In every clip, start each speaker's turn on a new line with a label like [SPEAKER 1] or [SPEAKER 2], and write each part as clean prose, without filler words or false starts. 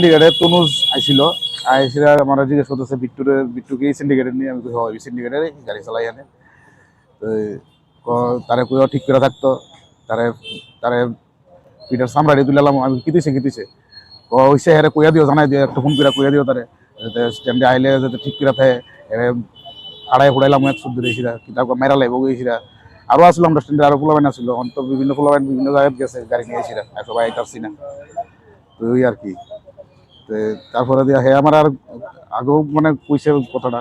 [SPEAKER 1] সিন্ডিকেটে তনুজ আইছিল আইসিরা আমার জিজ্ঞেস করতেছে বিট্টুকে এই সিন্ডিকেটে নিয়ে আমি কই হয় সিন্ডিকেটে গাড়ি চালাই আনে তো তারে কইও ঠিক করে থাকতো তারে তারে পিটার সামরাড়ি তুলালাম আমি কিতিছে ও হইছে হেরে কইয়া দিও জানাই দিও একটা ফোন করে কইয়া দিও তারে স্ট্যান্ডে আইলে যাতে ঠিক করে থাকে এরে আড়াই ফুড়াইলাম এক শুদ্ধ দিয়েছিলা কিতাব মেরা লাইব গেছিলা আরো আসলো আমরা স্ট্যান্ডে আরো পোলাবাইন আসলো অন্ত বিভিন্ন পোলাবাইন বিভিন্ন জায়গায় গেছে গাড়ি নিয়েছিলা সবাই আইতারছি না তো ওই আর কি তারপরে দিয়া হে আমার আর আগেও মানে কইছে কথাটা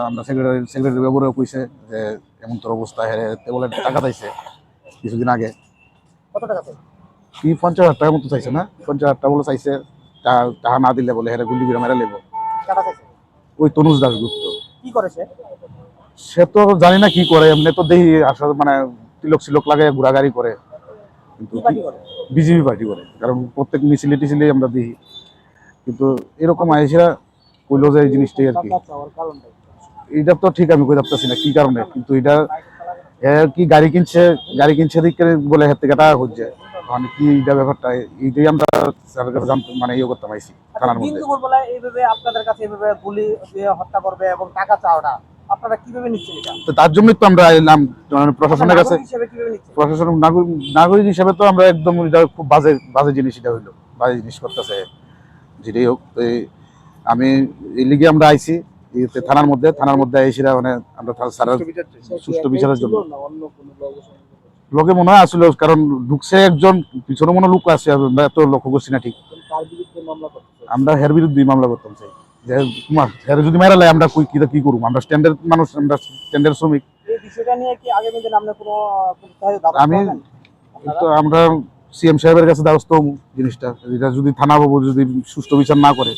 [SPEAKER 1] আমরা সেক্রেটারি বাবুরেও কইছে যে এমন তোর অবস্থা হে বলে টাকা চাইছে কিছুদিন আগে
[SPEAKER 2] কত টাকা চাই?
[SPEAKER 1] কি 50,000 টাকার মতো চাইছে না 50,000 টাকা বলে চাইছে টাকা না দিলে বলে হেরে গুলি করে মেরে লেবো
[SPEAKER 2] টাকা চাইছে?
[SPEAKER 1] ওই তনুজ দাসগুপ্ত
[SPEAKER 2] কি করে সে?
[SPEAKER 1] সে তো জানি না কি করে এমনি তো দেখি আসলে মানে তিলক লাগে ঘোরাগাড়ি করে কিন্তু
[SPEAKER 2] কি পার্টি করে?
[SPEAKER 1] বিজেপি পার্টি করে কারণ প্রত্যেক মিছিলে আমরা দেখি কিন্তু এরকম আইসিরা কইলো যে এই জিনিসটাই আর কি
[SPEAKER 2] টাকা চাওয়ার কারণটা কি?
[SPEAKER 1] এটা তো ঠিক আমি কই ভাবতেছি না কি কারণে কিন্তু এটা কি গাড়ি কিনছে দিকে বলে হাতে থেকে টাকা খুঁজছে মানে কি এটা ব্যাপারটা এইটাই আমরা স্যারের কাছে জানতে মানে ইয়ে করতে পাইছি থানার
[SPEAKER 2] দিন
[SPEAKER 1] মধ্যে
[SPEAKER 2] দুপুরবেলা এইভাবে আপনাদের কাছে এইভাবে গুলি দিয়ে হত্যা করবে এবং টাকা চাওয়াটা আপনারা কিভাবে নিচ্ছেন এটা?
[SPEAKER 1] তো তার জন্যই তো আমরা এলাম মানে প্রশাসনের কাছে
[SPEAKER 2] নাগরিক হিসেবে কিভাবে নিচ্ছেন?
[SPEAKER 1] প্রশাসন নাগরিক হিসেবে তো আমরা একদম এটা খুব বাজে জিনিস এটা হইলো বাজে জিনিস করতেছে যেটাই হোক তো আমি এই লিগে আমরা আইছি থানার মধ্যে আইসিরা মানে আমরা স্যারের সুষ্ঠু বিচারের জন্য লোকে মনে হয় আসলে কারণ ঢুকছে একজন পিছনে মনে লোক আছে আমরা এত লক্ষ্য করছি না ঠিক আমরা হের বিরুদ্ধে মামলা করতাম চাই যে হের যদি মেরা লাই আমরা কি করবো আমরা স্ট্যান্ডার্ড মানুষ আমরা স্ট্যান্ডার্ড শ্রমিক
[SPEAKER 2] এই বিষয়টা নিয়ে কি আগামী দিনে আপনি কোনো
[SPEAKER 1] আমি তো আমরা সিএম সাহেবের কাছে দ্বারস্থ হবো জিনিসটা এটা যদি থানা বাবু যদি সুষ্ঠু বিচার না করে।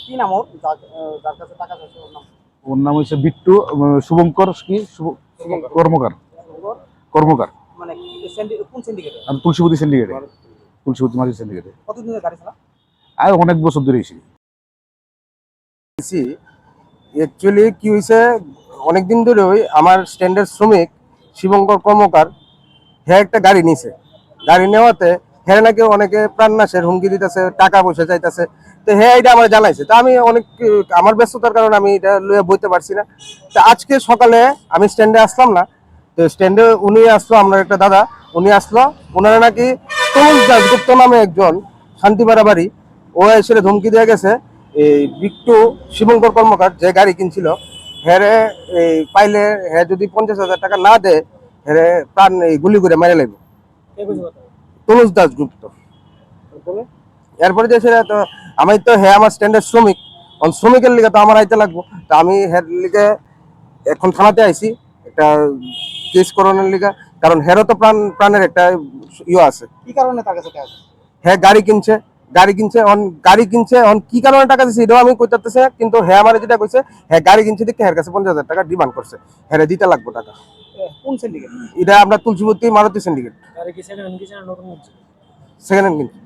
[SPEAKER 2] কি নাম ওর যার কাছে টাকা চাইছে ওর নাম?
[SPEAKER 1] ওর নাম হচ্ছে বিট্টু শুভঙ্কর কি কর্মকার কর্মকার
[SPEAKER 2] মানে কোন সিন্ডিকেটে?
[SPEAKER 1] আমি তুলসীপতি মাঝি সিন্ডিকেটে
[SPEAKER 2] কতদিন ধরে গাড়ি চালা?
[SPEAKER 1] আর অনেক বছর ধরে এসেছি
[SPEAKER 3] অ্যাকচুয়ালি কি হয়েছে অনেকদিন ধরে আমার স্ট্যান্ডার্ড শ্রমিক শিবঙ্কর কর্মকার হ্যাঁ একটা গাড়ি নিছে গাড়ি নেওয়াতে হ্যাঁ নাকি অনেকে প্রাণনাশের হুমকি দিতেছে টাকা পয়সা চাইতেছে তো হ্যাঁ এটা আমার জানাইছে তা আমি অনেক আমার ব্যস্ততার কারণে আমি এটা লইয়া বইতে পারছি না তা আজকে সকালে আমি স্ট্যান্ডে আসলাম না তো স্ট্যান্ডে উনি আসলো আমরা একটা দাদা উনি আসলো ওনারা নাকি তরুণ দাসগুপ্ত নামে একজন শান্তিপাড়া বাড়ি ও এসে ধমকি দিয়ে গেছে এই বিট্টু শিবঙ্কর কর্মকার যে গাড়ি কিনছিল হেরে এই পাইলে হ্যাঁ যদি 50,000 টাকা না দেয় হেরে প্রাণ গুলি করে মেরে লাগবে তনুজ দাসগুপ্ত এরপরে যে সেটা তো আমি তো হ্যাঁ আমার স্ট্যান্ডার্ড শ্রমিকের লিগে তো আমার আইতে লাগবো তা আমি হের লিগে এখন থানাতে আইছি একটা কেস করানোর লিগে কারণ হেরও তো প্রাণের একটা ইয়ে আছে।
[SPEAKER 2] কি কারণে তার কাছে টাকা?
[SPEAKER 3] হ্যাঁ গাড়ি কিনছে কি কারণে টাকা দিচ্ছে এটাও আমি কইতাতেছি না কিন্তু হ্যাঁ আমার যেটা কইছে হ্যাঁ গাড়ি কিনছে দেখে হের কাছে 50,000 টাকা ডিমান্ড করছে হ্যাঁ দিতে লাগবে টাকা।
[SPEAKER 2] কোন সিন্ডিকেট?
[SPEAKER 3] এটা আমরা তুলসীপতি মারুতি সিন্ডিকেট
[SPEAKER 2] গাড়ি কি সেকেন্ড হ্যান্ড কিনছে না নতুন কিনছে?
[SPEAKER 3] সেকেন্ড হ্যান্ড কিনছে।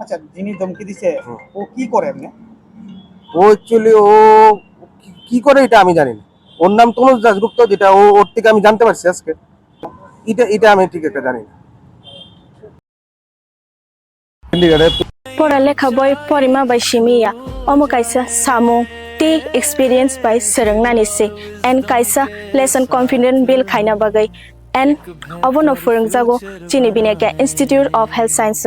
[SPEAKER 2] আচ্ছা যিনি ধমকি দিছে ও কি করে এমনি?
[SPEAKER 3] ও অ্যাকচুয়ালি ও কি করে এটা আমি জানি না ওর নাম তনুজ দাসগুপ্ত যেটা ওর থেকে আমি জানতে পারছি আজকে এটা আমি ঠিক একটা জানি না।
[SPEAKER 4] Poralekha boy porima by Shimiya omo kaisa samu ti experience by serengnani se and kaisa lesson confident bil khaina bagai and obono furungjago chini bineka Institute of Health Science